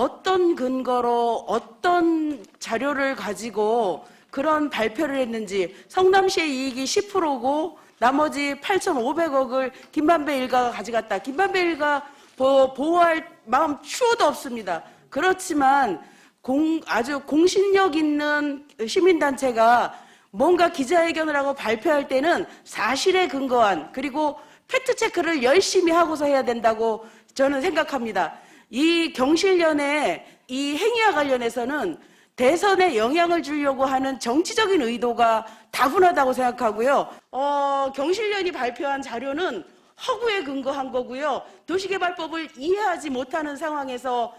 어떤 근거로 어떤 자료를 가지고 그런 발표를 했는지, 성남시의 이익이 10%고 나머지 8,500억을 김만배 일가가 가져갔다. 김만배 일가 보호할 마음 추호도 없습니다. 그렇지만 아주 공신력 있는 시민단체가 뭔가 기자회견을 하고 발표할 때는 사실에 근거한, 그리고 팩트체크를 열심히 하고서 해야 된다고 저는 생각합니다. 이 경실련의 이 행위와 관련해서는 대선에 영향을 주려고 하는 정치적인 의도가 다분하다고 생각하고요. 경실련이 발표한 자료는 허구에 근거한 거고요. 도시개발법을 이해하지 못하는 상황에서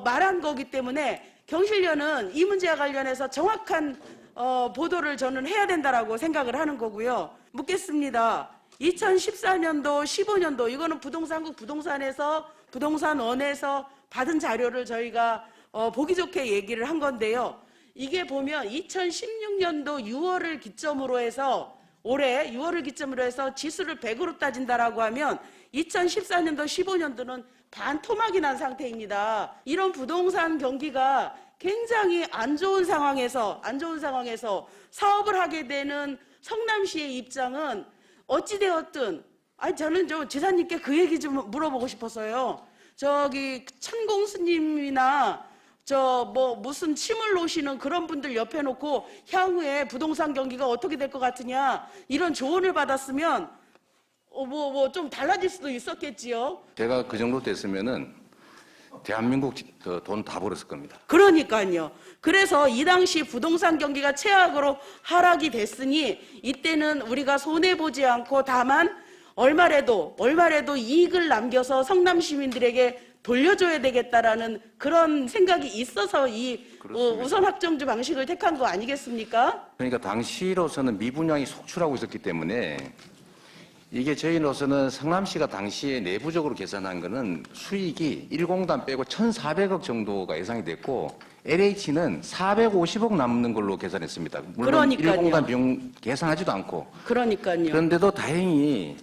말한 거기 때문에 경실련은 이 문제와 관련해서 정확한 보도를 저는 해야 된다라고 생각을 하는 거고요. 묻겠습니다. 2014년도, 15년도 이거는 부동산국 부동산원에서 받은 자료를 저희가 보기 좋게 얘기를 한 건데요. 이게 보면 2016년도 6월을 기점으로 해서 올해 6월을 기점으로 해서 지수를 100으로 따진다라고 하면 2014년도, 15년도는 반토막이 난 상태입니다. 이런 부동산 경기가 굉장히 안 좋은 상황에서 사업을 하게 되는 성남시의 입장은 어찌되었든, 저는 지사님께 그 얘기 좀 물어보고 싶어서요. 저기 천공스님이나 무슨 침을 놓으시는 그런 분들 옆에 놓고 향후에 부동산 경기가 어떻게 될 것 같으냐 이런 조언을 받았으면 좀 달라질 수도 있었겠지요. 제가 그 정도 됐으면은 대한민국 돈 다 벌었을 겁니다. 그러니까요. 그래서 이 당시 부동산 경기가 최악으로 하락이 됐으니 이때는 우리가 손해보지 않고 다만 얼마라도 이익을 남겨서 성남 시민들에게 돌려줘야 되겠다라는 그런 생각이 있어서 이 우선 확정주 방식을 택한 거 아니겠습니까? 그러니까 당시로서는 미분양이 속출하고 있었기 때문에 이게 저희로서는 성남시가 당시에 내부적으로 계산한 거는 수익이 1공단 빼고 1,400억 정도가 예상이 됐고 LH는 450억 남는 걸로 계산했습니다. 물론 그러니까요. 1공단 비용 계산하지도 않고. 그러니까요. 그런데도 다행히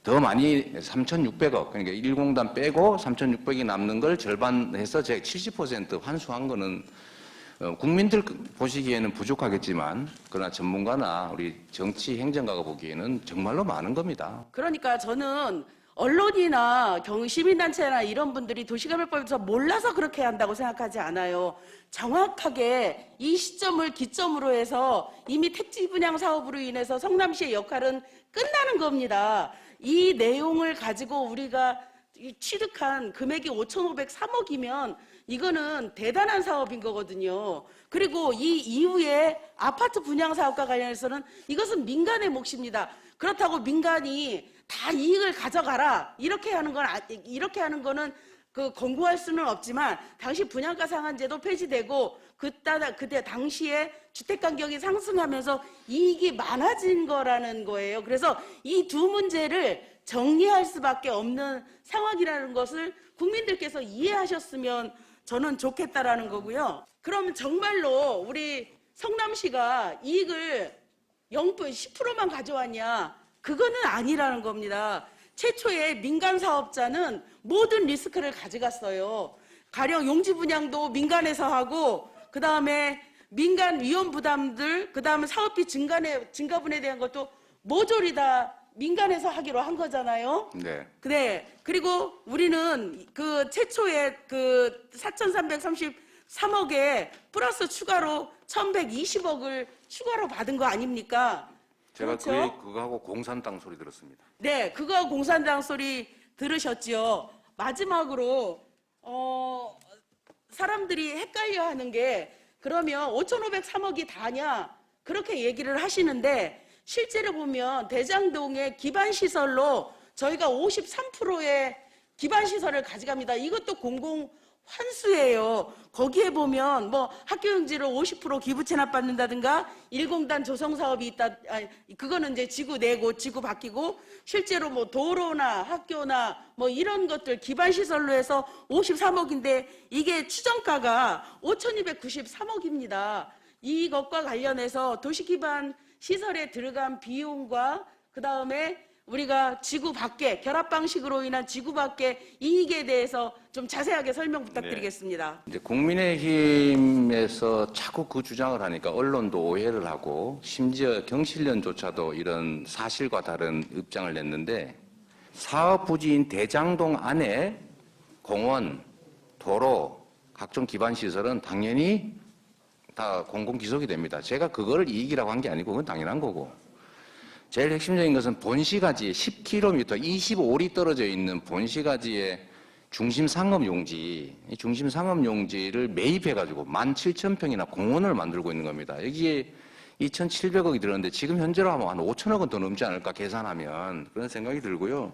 더 많이 3,600억, 그러니까 1공단 빼고 3,600억이 남는 걸 절반해서 제가 70% 환수한 거는 국민들 보시기에는 부족하겠지만 그러나 전문가나 우리 정치 행정가가 보기에는 정말로 많은 겁니다. 그러니까 저는 언론이나 시민단체나 이런 분들이 도시개발법에서 몰라서 그렇게 한다고 생각하지 않아요. 정확하게 이 시점을 기점으로 해서 이미 택지 분양 사업으로 인해서 성남시의 역할은 끝나는 겁니다. 이 내용을 가지고 우리가 취득한 금액이 5,503억이면 이거는 대단한 사업인 거거든요. 그리고 이 이후에 아파트 분양 사업과 관련해서는 이것은 민간의 몫입니다. 그렇다고 민간이 다 이익을 가져가라 이렇게 하는 거는 권고할 수는 없지만 당시 분양가 상한제도 폐지되고 그때 당시에 주택 간격이 상승하면서 이익이 많아진 거라는 거예요. 그래서 이 두 문제를 정리할 수밖에 없는 상황이라는 것을 국민들께서 이해하셨으면 저는 좋겠다라는 거고요. 그럼 정말로 우리 성남시가 이익을 10%만 가져왔냐? 그거는 아니라는 겁니다. 최초에 민간 사업자는 모든 리스크를 가져갔어요. 가령 용지 분양도 민간에서 하고 그 다음에 민간 위험 부담들, 그 다음에 사업비 증가분에 대한 것도 모조리 다 민간에서 하기로 한 거잖아요. 네. 네. 그리고 우리는 그 최초에 4,333억에 플러스 추가로 1,120억을 추가로 받은 거 아닙니까? 제가 그렇죠? 그거하고 공산당 소리 들었습니다. 네, 그거 공산당 소리 들으셨죠. 마지막으로 사람들이 헷갈려하는 게 그러면 5,503억이 다냐 그렇게 얘기를 하시는데 실제로 보면 대장동의 기반시설로 저희가 53%의 기반시설을 가져갑니다. 이것도 공공환수예요. 거기에 보면 학교용지를 50% 기부 체납받는다든가 1공단 조성사업이 있다. 그거는 이제 지구 내고 지구 바뀌고 실제로 도로나 학교나 이런 것들 기반시설로 해서 53억인데 이게 추정가가 5,293억입니다. 이것과 관련해서 도시기반 시설에 들어간 비용과 그 다음에 우리가 지구 밖에 결합 방식으로 인한 지구 밖의 이익에 대해서 좀 자세하게 설명 부탁드리겠습니다. 이제 국민의힘에서 자꾸 그 주장을 하니까 언론도 오해를 하고 심지어 경실련조차도 이런 사실과 다른 입장을 냈는데 사업 부지인 대장동 안에 공원, 도로, 각종 기반 시설은 당연히 다 공공기속이 됩니다. 제가 그거를 이익이라고 한 게 아니고 그건 당연한 거고. 제일 핵심적인 것은 본시가지에 10km, 25리 떨어져 있는 본시가지의 중심 상업용지, 이 중심 상업용지를 매입해가지고 17,000평이나 공원을 만들고 있는 겁니다. 여기에 2,700억이 들었는데 지금 현재로 하면 한 5천억 원 더 넘지 않을까 계산하면 그런 생각이 들고요.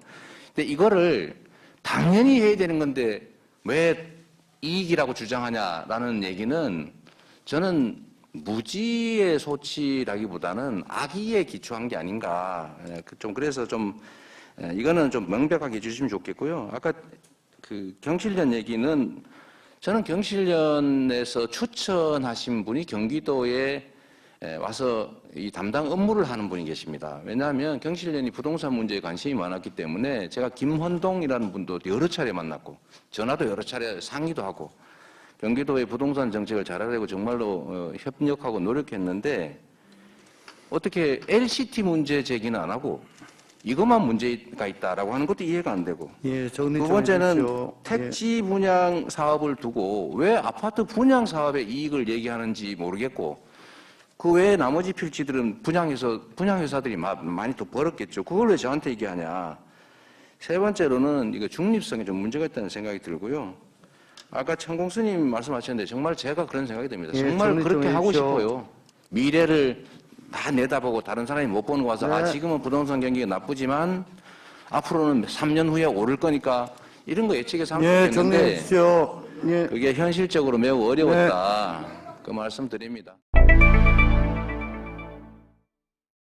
근데 이거를 당연히 해야 되는 건데 왜 이익이라고 주장하냐라는 얘기는 저는 무지의 소치라기보다는 악의에 기초한 게 아닌가. 좀 그래서 좀 이거는 좀 명백하게 해주시면 좋겠고요. 아까 그 경실련 얘기는 저는 경실련에서 추천하신 분이 경기도에 와서 이 담당 업무를 하는 분이 계십니다. 왜냐하면 경실련이 부동산 문제에 관심이 많았기 때문에 제가 김헌동이라는 분도 여러 차례 만났고 전화도 여러 차례 상의도 하고 경기도의 부동산 정책을 잘하려고 정말로 협력하고 노력했는데 어떻게 LCT 문제 제기는 안 하고 이것만 문제가 있다라고 하는 것도 이해가 안 되고 예, 정리 두 좀 번째는 해주십시오. 택지 분양 사업을 두고 왜 아파트 분양 사업의 이익을 얘기하는지 모르겠고 그 외에 나머지 필지들은 분양회사들이 많이 더 벌었겠죠. 그걸 왜 저한테 얘기하냐. 세 번째로는 이거 중립성에 좀 문제가 있다는 생각이 들고요. 아까 천공스님 말씀하셨는데 정말 제가 그런 생각이 듭니다. 예, 정말 정리 좀 그렇게 하고 해주십시오. 싶어요. 미래를 다 내다보고 다른 사람이 못 보는 거 와서 네. 지금은 부동산 경기가 나쁘지만 앞으로는 3년 후에 오를 거니까 이런 거 예측해서 하면 예, 좋겠는데 정리해 주십시오. 예. 그게 현실적으로 매우 어려웠다. 그 말씀 드립니다.